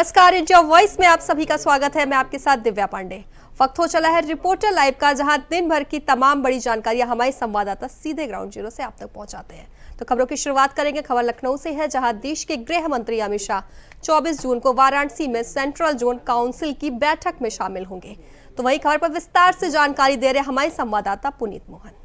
नमस्कार, India voice में आप सभी का स्वागत है। मैं आपके साथ दिव्या पांडे। वक्त हो चला है रिपोर्टर लाइव का, जहां दिन भर की तमाम बड़ी जानकारियां हमारे संवाददाता सीधे ग्राउंड जीरो से आप तक पहुंचाते हैं। तो खबरों की शुरुआत करेंगे। खबर लखनऊ से है, जहां देश के गृह मंत्री अमित शाह 24 जून को वाराणसी में सेंट्रल जोन काउंसिल की बैठक में शामिल होंगे। तो वही खबर पर विस्तार से जानकारी दे रहे हमारे संवाददाता पुनीत मोहन।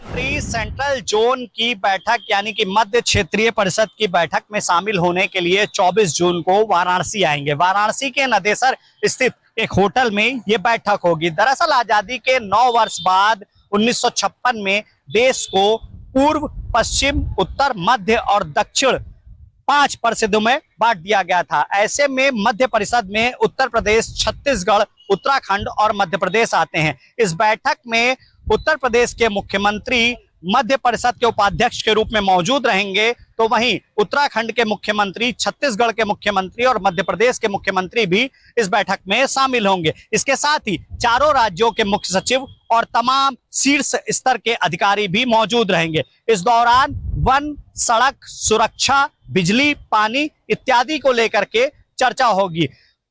मंत्री सेंट्रल जोन की बैठक यानी कि मध्य क्षेत्रीय परिषद की बैठक में शामिल होने के लिए 24 जून को वाराणसी आएंगे। वाराणसी के नदेसर स्थित एक होटल में ये बैठक होगी। दरअसल आजादी के 9 वर्ष बाद 1956 में देश को पूर्व, पश्चिम, उत्तर, मध्य और दक्षिण 5 परिषदों में बांट दिया गया था। ऐसे में मध्य परिषद में उत्तर प्रदेश, छत्तीसगढ़, उत्तराखंड और मध्य प्रदेश आते हैं। इस बैठक में उत्तर प्रदेश के मुख्यमंत्री मध्य परिषद के उपाध्यक्ष के रूप में मौजूद रहेंगे, तो वहीं उत्तराखंड के मुख्यमंत्री, छत्तीसगढ़ के मुख्यमंत्री और मध्य प्रदेश के मुख्यमंत्री भी इस बैठक में शामिल होंगे। इसके साथ ही चारों राज्यों के मुख्य सचिव और तमाम शीर्ष स्तर के अधिकारी भी मौजूद रहेंगे। इस दौरान वन, सड़क सुरक्षा, बिजली, पानी इत्यादि को लेकर के चर्चा होगी।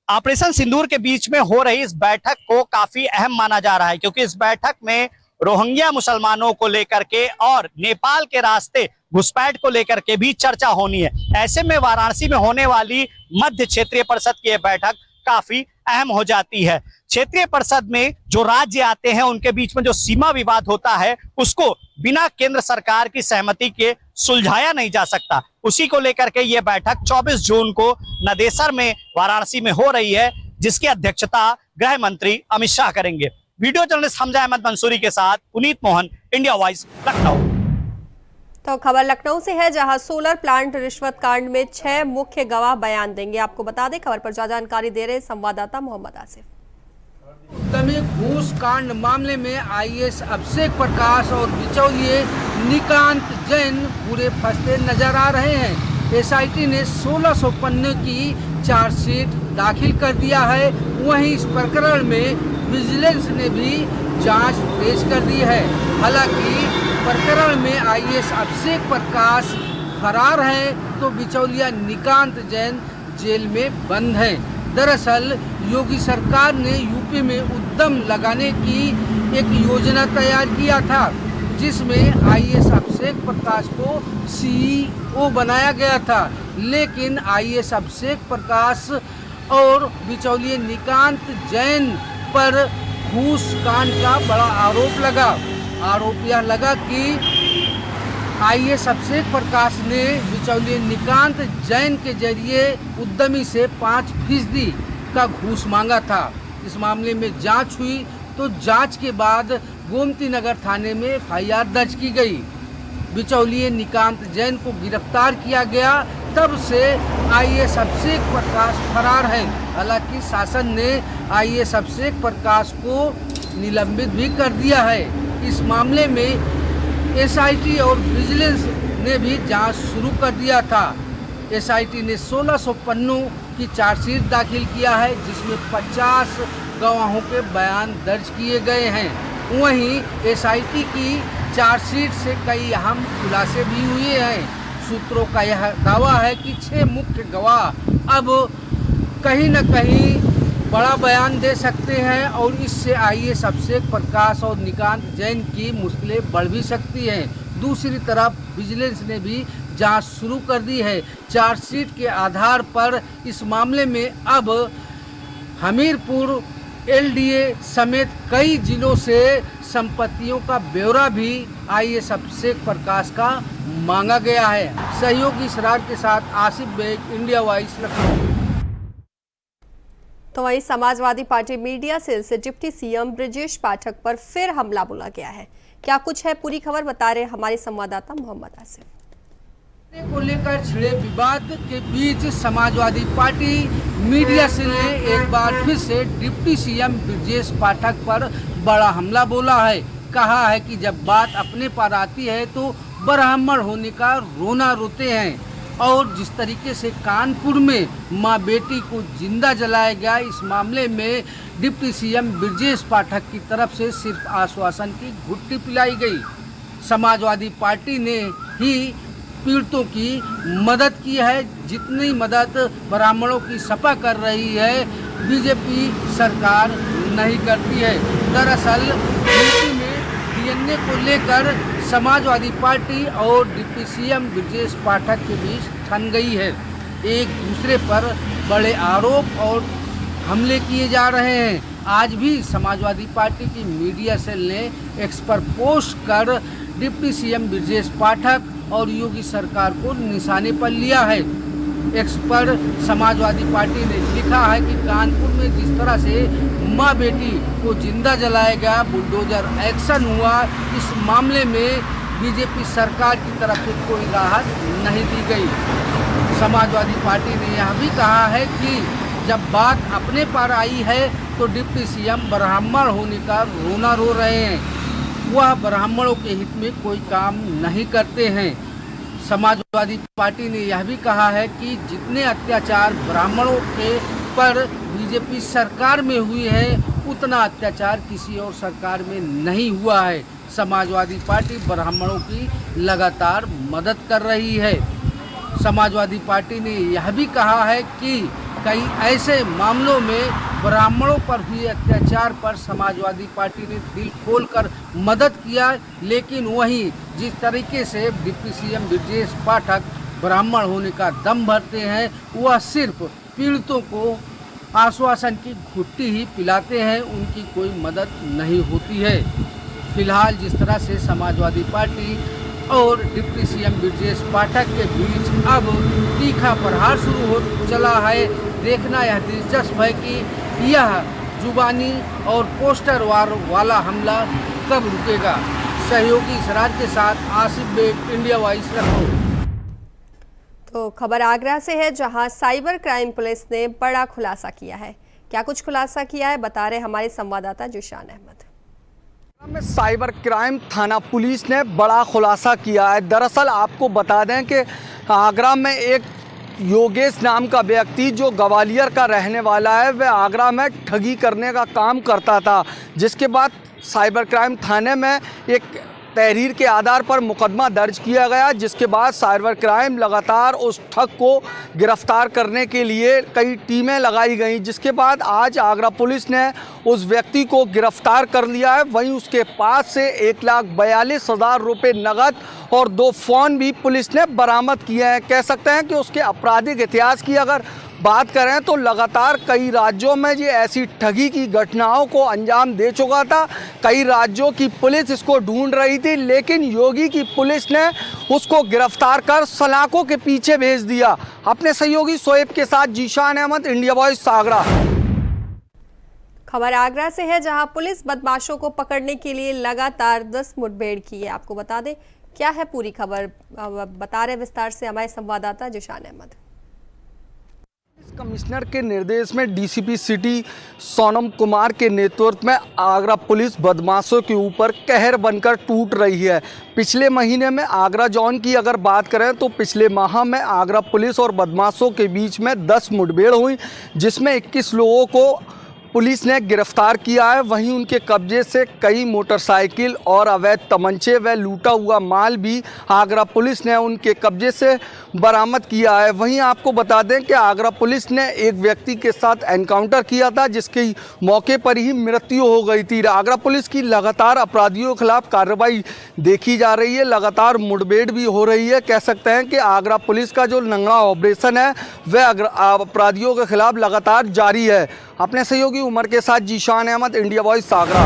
ऑपरेशन सिंदूर के बीच में हो रही इस बैठक को काफी अहम माना जा रहा है, क्योंकि इस बैठक में रोहिंग्या मुसलमानों को लेकर के और नेपाल के रास्ते घुसपैठ को लेकर के भी चर्चा होनी है। ऐसे में वाराणसी में होने वाली मध्य क्षेत्रीय परिषद की यह बैठक काफी अहम हो जाती है। क्षेत्रीय परिषद में जो राज्य आते हैं उनके बीच में जो सीमा विवाद होता है उसको बिना केंद्र सरकार की सहमति के सुलझाया नहीं जा सकता। उसी को लेकर के ये बैठक 24 जून को नदेसर में वाराणसी में हो रही है, जिसकी अध्यक्षता गृह मंत्री अमित शाह करेंगे। वीडियो जर्नलिस्ट हमजा अहमद मंसूरी के साथ पुनीत मोहन, इंडिया वॉइस, लखनऊ। तो खबर लखनऊ से है, जहां सोलर प्लांट रिश्वत कांड में 6 मुख्य गवाह बयान देंगे। आपको बता दें, खबर पर ज्यादा जानकारी दे रहे संवाददाता मोहम्मद आसिफ। उद्यमी घूस कांड मामले में आईएएस अभिषेक प्रकाश और बिचौलिए निकांत जैन पूरे फंसते नजर आ रहे हैं। एसआईटी ने 1600 पन्ने की चार्जशीट दाखिल कर दिया है। वहीं इस प्रकरण में विजिलेंस ने भी जांच तेज कर दी है। हालांकि प्रकरण में आईएएस अभिषेक प्रकाश फरार है, तो बिचौलिया निकांत जैन जेल में बंद है। दरअसल योगी सरकार ने यूपी में उद्यम लगाने की एक योजना तैयार किया था, जिसमें आईएएस अभिषेक प्रकाश को सीईओ बनाया गया था। लेकिन आईएएस अभिषेक प्रकाश और बिचौलिए निकांत जैन पर घूस कांड का बड़ा आरोप यह लगा कि आईएएस अभिषेक प्रकाश ने बिचौलिए निकांत जैन के जरिए उद्यमी से 5% का घूस मांगा था। इस मामले में जांच हुई, तो जांच के बाद गोमती नगर थाने में एफआईआर दर्ज की गई। बिचौलिए निकांत जैन को गिरफ्तार किया गया। तब से आईएएस अभिषेक प्रकाश फरार है। हालांकि शासन ने आईएएस अभिषेक प्रकाश को निलंबित भी कर दिया है। इस मामले में एसआईटी और विजिलेंस ने भी जांच शुरू कर दिया था। एसआईटी ने 1600 पन्नों की चार्जशीट दाखिल किया है, जिसमें 50 गवाहों के बयान दर्ज किए गए हैं। वहीं एसआईटी की चार्जशीट से कई अहम खुलासे भी हुए हैं। सूत्रों का यह दावा है कि 6 मुख्य गवाह अब कहीं न कहीं बड़ा बयान दे सकते हैं, और इससे आईएएस अभिषेक प्रकाश और निकांत जैन की मुश्किलें बढ़ भी सकती हैं। दूसरी तरफ विजिलेंस ने भी जांच शुरू कर दी है। चार्जशीट के आधार पर इस मामले में अब हमीरपुर, एलडीए समेत कई जिलों से संपत्तियों का ब्यौरा भी आईएएस अभिषेक प्रकाश का मांगा गया है। सहयोगी इसरार के साथ आसिफ बेग, इंडिया वॉइस, लखनऊ। तो वहीं समाजवादी पार्टी मीडिया सेल से डिप्टी सीएम ब्रजेश पाठक पर फिर हमला बोला गया है। क्या कुछ है, पूरी खबर बता रहे हमारे संवाददाता मोहम्मद आसिफ। को लेकर छिड़े विवाद के बीच समाजवादी पार्टी मीडिया सेल ने एक बार फिर से डिप्टी सीएम ब्रजेश पाठक पर बड़ा हमला बोला है। कहा है कि जब बात अपने पर आती है तो ब्राह्मण होने का रोना रोते हैं, और जिस तरीके से कानपुर में मां बेटी को जिंदा जलाया गया, इस मामले में डिप्टी सीएम ब्रजेश पाठक की तरफ से सिर्फ आश्वासन की घुट्टी पिलाई गई। समाजवादी पार्टी ने ही पीड़ितों की मदद की है। जितनी मदद ब्राह्मणों की सपा कर रही है, बीजेपी सरकार नहीं करती है। दरअसल यूपी में डीएनए को लेकर समाजवादी पार्टी और डिप्टी सीएम ब्रजेश पाठक के बीच ठन गई है। एक दूसरे पर बड़े आरोप और हमले किए जा रहे हैं। आज भी समाजवादी पार्टी की मीडिया सेल ने एक्स पर पोस्ट कर डिप्टी सीएम ब्रजेश पाठक और योगी सरकार को निशाने पर लिया है। एक्स पर समाजवादी पार्टी ने लिखा है कि कानपुर में जिस तरह से मां बेटी को जिंदा जलाया गया, बुलडोजर एक्शन हुआ, इस मामले में बीजेपी सरकार की तरफ से कोई राहत नहीं दी गई। समाजवादी पार्टी ने यह भी कहा है कि जब बात अपने पर आई है तो डिप्टी सीएम ब्राह्मण होने का रोना रो रहे हैं। वह ब्राह्मणों के हित में कोई काम नहीं करते हैं। समाजवादी पार्टी ने यह भी कहा है कि जितने अत्याचार ब्राह्मणों के पर बीजेपी सरकार में हुई है, उतना अत्याचार किसी और सरकार में नहीं हुआ है। समाजवादी पार्टी ब्राह्मणों की लगातार मदद कर रही है। समाजवादी पार्टी ने यह भी कहा है कि कई ऐसे मामलों में ब्राह्मणों पर हुए अत्याचार पर समाजवादी पार्टी ने दिल खोलकर मदद किया, लेकिन वहीं जिस तरीके से डिप्टी सीएम ब्रजेश पाठक ब्राह्मण होने का दम भरते हैं, वह सिर्फ पीड़ितों को आश्वासन की घुट्टी ही पिलाते हैं, उनकी कोई मदद नहीं होती है। फिलहाल जिस तरह से समाजवादी पार्टी और डिप्टी सीएम ब्रजेश पाठक के बीच अब तीखा प्रहार शुरू हो चला है, देखना यह दिलचस्प है कि यह जुबानी और पोस्टर वार वाला हमला कब रुकेगा। सहयोगी सराज के साथ आसिफ बेग, इंडिया वॉइस, लखनऊ। तो खबर आगरा से है, जहां साइबर क्राइम पुलिस ने बड़ा खुलासा किया है। क्या कुछ खुलासा किया है, बता रहे हमारे संवाददाता जिशान अहमद। में साइबर क्राइम थाना पुलिस ने बड़ा खुलासा किया है। दरअसल आपको बता दें कि आगरा में एक योगेश नाम का व्यक्ति जो ग्वालियर का रहने वाला है, वह आगरा में ठगी करने का काम करता था, जिसके बाद साइबर क्राइम थाने में एक तहरीर के आधार पर मुकदमा दर्ज किया गया, जिसके बाद साइबर क्राइम लगातार उस ठग को गिरफ्तार करने के लिए कई टीमें लगाई गई, जिसके बाद आज आगरा पुलिस ने उस व्यक्ति को गिरफ्तार कर लिया है। वहीं उसके पास से 1,42,000 रुपये नकद और 2 फ़ोन भी पुलिस ने बरामद किए हैं। कह सकते हैं कि उसके आपराधिक इतिहास की अगर बात करें तो लगातार कई राज्यों में ये ऐसी ठगी की घटनाओं को अंजाम दे चुका था। कई राज्यों की पुलिस इसको ढूंढ रही थी, लेकिन योगी की पुलिस ने उसको गिरफ्तार कर सलाखों के पीछे भेज दिया। अपने सहयोगी शोएब के साथ जिशान अहमद, इंडिया वॉइस, आगरा। खबर आगरा से है, जहां पुलिस बदमाशों को पकड़ने के लिए लगातार 10 मुठभेड़ की है। आपको बता दें क्या है पूरी खबर, बता रहे विस्तार से हमारे संवाददाता जिशान अहमद। कमिश्नर के निर्देश में डीसीपी सिटी सोनम कुमार के नेतृत्व में आगरा पुलिस बदमाशों के ऊपर कहर बनकर टूट रही है। पिछले महीने में आगरा जोन की अगर बात करें तो पिछले माह में आगरा पुलिस और बदमाशों के बीच में 10 मुठभेड़ हुई, जिसमें 21 लोगों को पुलिस ने गिरफ्तार किया है। वहीं उनके कब्जे से कई मोटरसाइकिल और अवैध तमंचे व लूटा हुआ माल भी आगरा पुलिस ने उनके कब्जे से बरामद किया है। वहीं आपको बता दें कि आगरा पुलिस ने एक व्यक्ति के साथ एनकाउंटर किया था, जिसकी मौके पर ही मृत्यु हो गई थी। आगरा पुलिस की लगातार अपराधियों के खिलाफ कार्रवाई देखी जा रही है, लगातार मुठभेड़ भी हो रही है। कह सकते हैं कि आगरा पुलिस का जो लंगड़ा ऑपरेशन है वह अपराधियों के खिलाफ लगातार जारी है। अपने सहयोगी उमर के साथ जिशान अहमद, इंडिया वॉइस, आगरा।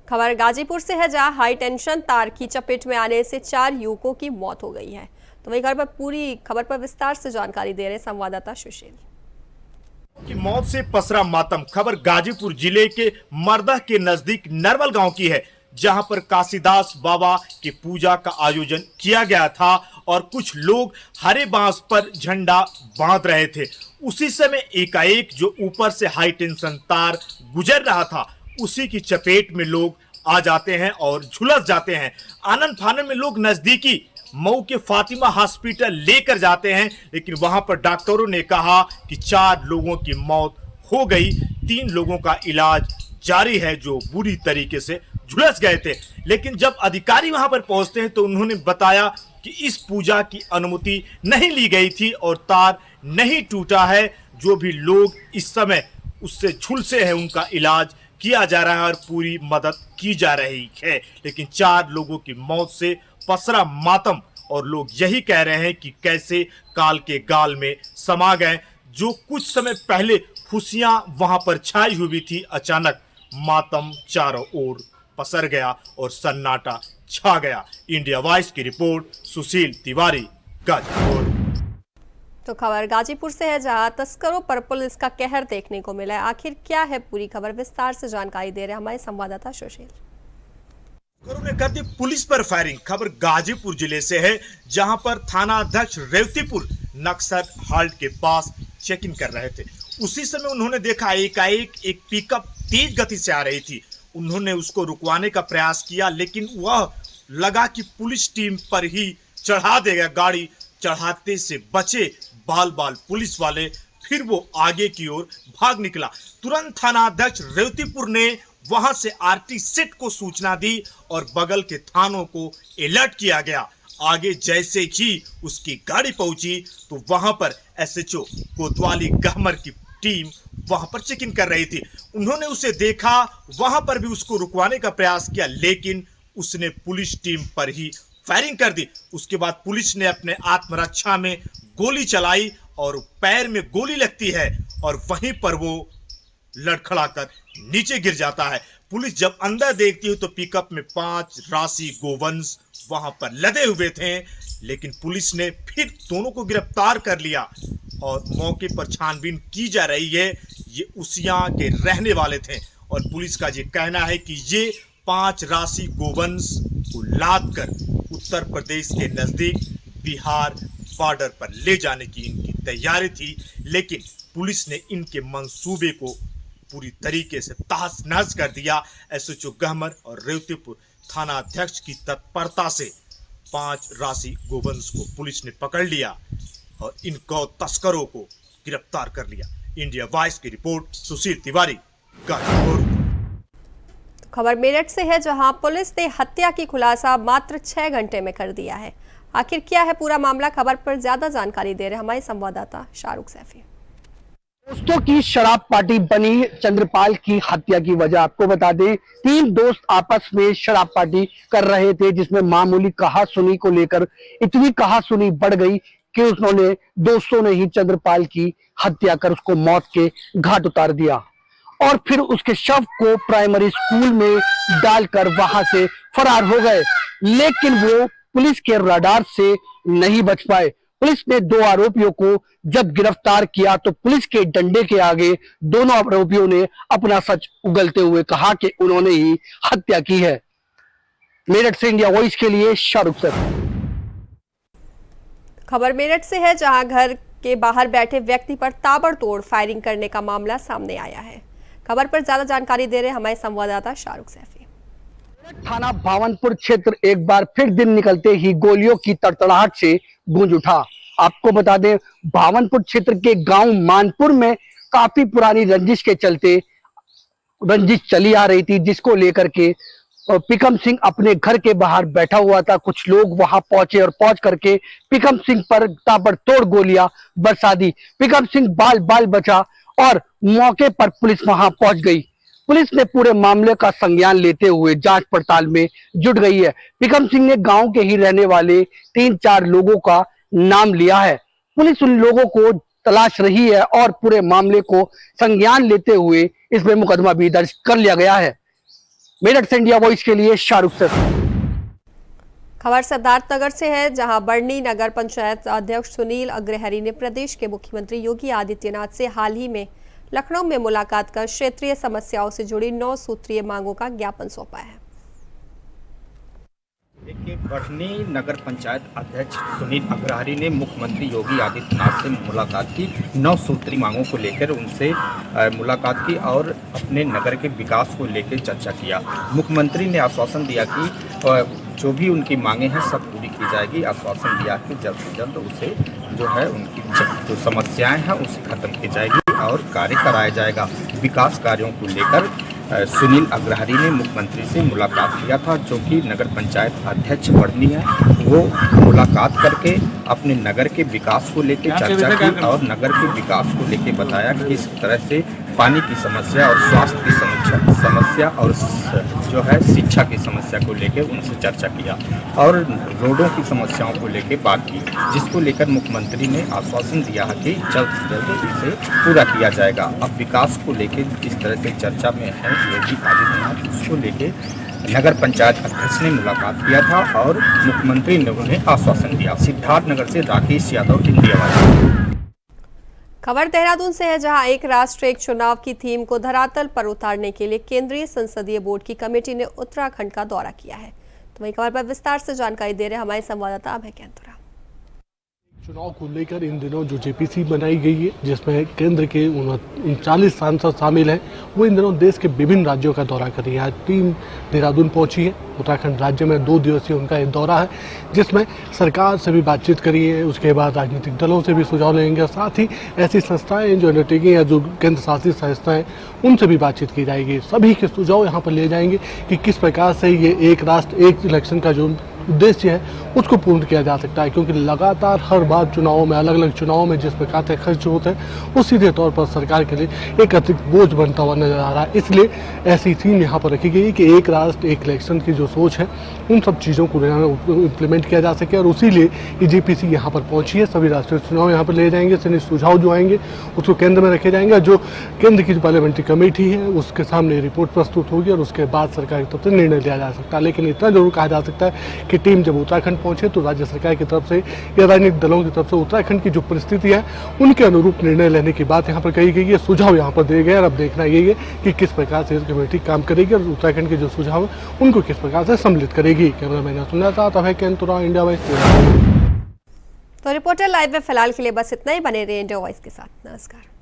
खबर गाजीपुर से है, जहां हाई टेंशन तार की चपेट में आने से 4 युवकों की मौत हो गई है। तो वही पूरी खबर पर विस्तार से जानकारी दे रहे संवाददाता सुशील। की मौत से पसरा मातम। खबर गाजीपुर जिले के मरदह के नजदीक नरवल गांव की है, जहां पर काशीदास बाबा की पूजा का आयोजन किया गया था और कुछ लोग हरे बांस पर झंडा बांध रहे थे। उसी समय एकाएक जो ऊपर से हाई टेंशन तार गुजर रहा था, उसी की चपेट में लोग आ जाते हैं और झुलस जाते हैं। आनंद फानन में लोग नजदीकी मऊ के फातिमा हॉस्पिटल लेकर जाते हैं, लेकिन वहां पर डॉक्टरों ने कहा कि 4 लोगों की मौत हो गई, 3 लोगों का इलाज जारी है जो बुरी तरीके से झुलस गए थे। लेकिन जब अधिकारी वहां पर पहुंचते हैं तो उन्होंने बताया कि इस पूजा की अनुमति नहीं ली गई थी और तार नहीं टूटा है। जो भी लोग इस समय उससे झुलसे हैं उनका इलाज किया जा रहा है और पूरी मदद की जा रही है। लेकिन 4 लोगों की मौत से पसरा मातम और लोग यही कह रहे हैं कि कैसे काल के गाल में समा गए। जो कुछ समय पहले खुशियां वहां पर छाई हुई थी, अचानक मातम चारों ओर पसर गया और सन्नाटा छा गया। इंडिया वॉइस की रिपोर्ट, सुशील तिवारी, गाजीपुर। तो खबर गाजीपुर से है, जहां तस्करों पर पुलिस का कहर देखने को मिला है। आखिर क्या है पूरी खबर, विस्तार से जानकारी दे रहे हैं हमारे संवाददाता सुशील। तस्करों ने कर दी पुलिस पर फायरिंग। खबर गाजीपुर जिले से है, जहां पर थाना अध्यक्ष रेवतीपुर नक्सर हाल्ट के पास चेकिंग कर रहे थे। उसी समय उन्होंने देखा एकाएक एक पिकअप तेज गति से आ रही थी। उन्होंने उसको रुकवाने का प्रयास किया, लेकिन वह लगा कि पुलिस टीम पर ही चढ़ा देगा। गाड़ी चढ़ाते से बचे बाल पुलिस वाले, फिर वो आगे की ओर भाग निकला। तुरंत थाना अध्यक्ष रेवतीपुर ने वहां से आरटी सेट को सूचना दी और बगल के थानों को अलर्ट किया गया। आगे जैसे ही उसकी गाड़ी पहुंची तो वहां पर एसएचओ कोतवाली गहमर की टीम वहां पर चेकिंग कर रही थी। उन्होंने उसे देखा, वहां पर भी उसको रुकवाने का प्रयास किया, लेकिन उसने पुलिस टीम पर ही फायरिंग कर दी। उसके बाद पुलिस ने अपने आत्मरक्षा में गोली चलाई और पैर में गोली लगती है और वहीं पर वो लड़खड़ाकर नीचे गिर जाता है। पुलिस जब अंदर देखती है तो पिकअप में 5 राशि गोवंश वहां पर लदे हुए थे, लेकिन पुलिस ने फिर दोनों को गिरफ्तार कर लिया और मौके पर छानबीन की जा रही है। ये उसिया के रहने वाले थे और पुलिस का ये कहना है कि ये 5 राशि गोवंश को लाद कर उत्तर प्रदेश के नजदीक बिहार बॉर्डर पर ले जाने की इनकी तैयारी थी, लेकिन पुलिस ने इनके मंसूबे को पूरी तरीके से तहस नहस कर दिया। एसएचओ गहमर और रेवतीपुर थाना अध्यक्ष की तत्परता से 5 राशि गोवंश को पुलिस ने पकड़ लिया और इन गौ तस्करों को गिरफ्तार कर लिया। इंडिया वॉइस की रिपोर्ट, सुशील तिवारी, गाजीपुर। खबर मेरठ से है, जहां पुलिस ने हत्या की खुलासा मात्र 6 घंटे में कर दिया है। आखिर क्या है पूरा मामला, खबर पर ज्यादा जानकारी दे रहे हमारे संवाददाता शाहरुख सैफी। दोस्तों की शराब पार्टी बनी चंद्रपाल की हत्या की वजह। आपको बता दें, 3 दोस्त आपस में शराब पार्टी कर रहे थे, जिसमें मामूली कहासुनी को लेकर इतनी कहासुनी बढ़ गई कि उन्होंने दोस्तों ने ही चंद्रपाल की हत्या कर उसको मौत के घाट उतार दिया और फिर उसके शव को प्राइमरी स्कूल में डालकर वहां से फरार हो गए। लेकिन वो पुलिस के रडार से नहीं बच पाए। पुलिस ने 2 आरोपियों को जब गिरफ्तार किया तो पुलिस के डंडे के आगे दोनों आरोपियों ने अपना सच उगलते हुए कहा कि उन्होंने ही हत्या की है। मेरठ से इंडिया वॉइस के लिए शाहरुख सर। खबर मेरठ से है, जहां घर के बाहर बैठे व्यक्ति पर ताबड़तोड़ फायरिंग करने का मामला सामने आया है। खबर पर ज्यादा जानकारी दे रहे हमारे संवाददाता शाहरुख सैफी। थाना भावनपुर क्षेत्र एक बार फिर दिन निकलते ही गोलियों की तड़तड़ाहट से गूंज उठा। आपको बता दें, भावनपुर क्षेत्र के गांव मानपुर में काफी पुरानी रंजिश के चलते रंजिश चली आ रही थी, जिसको लेकर के पिकम सिंह अपने घर के बाहर बैठा हुआ था। कुछ लोग वहां पहुंचे और पहुंच करके पिकम सिंह पर ताबड़तोड़ गोलियां बरसा दी। पिकम सिंह बाल बचा और मौके पर पुलिस वहां पहुंच गई। पुलिस ने पूरे मामले का संज्ञान लेते हुए जांच पड़ताल में जुट गई है। पिकम सिंह ने गांव के ही रहने वाले 3-4 लोगों का नाम लिया है। पुलिस उन लोगों को तलाश रही है और पूरे मामले को संज्ञान लेते हुए इसमें मुकदमा भी दर्ज कर लिया गया है। मेरठ से इंडिया वॉइस के लिए शाहरुख सर। खबर सिद्धार्थनगर से है, जहां बड़नी नगर पंचायत अध्यक्ष सुनील अग्रहरि ने प्रदेश के मुख्यमंत्री योगी आदित्यनाथ से हाल ही में लखनऊ में मुलाकात कर क्षेत्रीय समस्याओं से जुड़ी 9 सूत्रीय मांगों का ज्ञापन सौंपा है। देखिए, बढ़नी नगर पंचायत अध्यक्ष सुनील अग्रहरि ने मुख्यमंत्री योगी आदित्यनाथ से मुलाकात की। 9 सूत्री मांगों को लेकर उनसे मुलाकात की और अपने नगर के विकास को लेकर चर्चा किया। मुख्यमंत्री ने आश्वासन दिया कि जो भी उनकी मांगें हैं सब पूरी की जाएगी। आश्वासन दिया कि जल्द से जल्द उसे जो है उनकी जो समस्याएं हैं उसे खत्म की जाएगी और कार्य कराया जाएगा। विकास कार्यों को लेकर सुनील अग्रहरी ने मुख्यमंत्री से मुलाकात किया था, जो कि नगर पंचायत अध्यक्ष बढ़नी है। वो मुलाकात करके अपने नगर के विकास को लेकर चर्चा की और नगर के विकास को लेकर बताया कि किस तरह से पानी की समस्या और स्वास्थ्य की समस्या और जो है शिक्षा की समस्या को लेकर उनसे चर्चा किया और रोडों की समस्याओं को लेकर बात की, जिसको लेकर मुख्यमंत्री ने आश्वासन दिया है कि जल्द से जल्द इसे पूरा किया जाएगा। अब विकास को लेकर किस तरह से चर्चा में है योगी आदित्यनाथ, उसको लेकर नगर पंचायत अध्यक्ष ने मुलाकात किया था और मुख्यमंत्री ने उन्हें आश्वासन दिया। सिद्धार्थनगर से राकेश यादव, इंडिया वाला। खबर देहरादून से है, जहां एक राष्ट्र एक चुनाव की थीम को धरातल पर उतारने के लिए केंद्रीय संसदीय बोर्ड की कमेटी ने उत्तराखंड का दौरा किया है। तो वही खबर पर विस्तार से जानकारी दे रहे हमारे संवाददाता अभय कैंतुरा। चुनाव को लेकर इन दिनों जो जेपीसी बनाई गई है, जिसमें केंद्र के 39 सांसद शामिल हैं, वो इन दिनों देश के विभिन्न राज्यों का दौरा कर रही है। आज टीम देहरादून पहुंची है। उत्तराखंड राज्य में 2 दिवसीय उनका एक दौरा है, जिसमें सरकार से भी बातचीत करी है, उसके बाद राजनीतिक दलों से भी सुझाव लेंगे, साथ ही ऐसी संस्थाएं जो अंडरटेकिंग या जो केंद्र शासित संस्थाएं, उनसे भी बातचीत की जाएगी। सभी के सुझाव यहाँ पर ले जाएंगे कि किस प्रकार से ये एक राष्ट्र एक इलेक्शन का जो उद्देश्य है उसको पूर्ण किया जा सकता है, क्योंकि लगातार हर बार चुनावों में, अलग अलग चुनावों में जिस प्रकार से खर्च होते हैं, वो सीधे तौर पर सरकार के लिए एक अतिरिक्त बोझ बनता हुआ नजर आ रहा है। इसलिए ऐसी थीम यहाँ पर रखी गई है कि एक राष्ट्र एक इलेक्शन की जो सोच है, उन सब चीज़ों को इम्प्लीमेंट किया जा सके, और उसीलिए ये जेपीसी यहाँ पर पहुंची है। सभी राष्ट्रीय चुनाव यहाँ पर ले जाएंगे, सभी सुझाव जो आएंगे उसको केंद्र में रखे जाएंगे। जो केंद्र की जो पार्लियामेंट्री कमेटी है उसके सामने रिपोर्ट प्रस्तुत होगी और उसके बाद सरकार की तरफ से निर्णय लिया जा सकता है। लेकिन इतना जरूर कहा जा सकता है कि टीम जब उत्तराखंड पहुंचे तो राज्य सरकार की तरफ से या राजनीतिक दलों की तरफ से उत्तराखंड की जो परिस्थिति है उनके अनुरूप निर्णय लेने की बात यहाँ पर कही गई है, सुझाव यहाँ पर दिए गए। और अब देखना यही है कि किस प्रकार से कमेटी काम करेगी और उत्तराखंड के जो सुझाव है उनको किस प्रकार से सम्मिलित करेगी। कैमरा मैन सुनना चाहता है कैंतुरा, इंडिया वॉइस। तो रिपोर्टर लाइव में फिलहाल के लिए बस इतना ही। बने रहे इंडिया वॉइस के साथ। नमस्कार।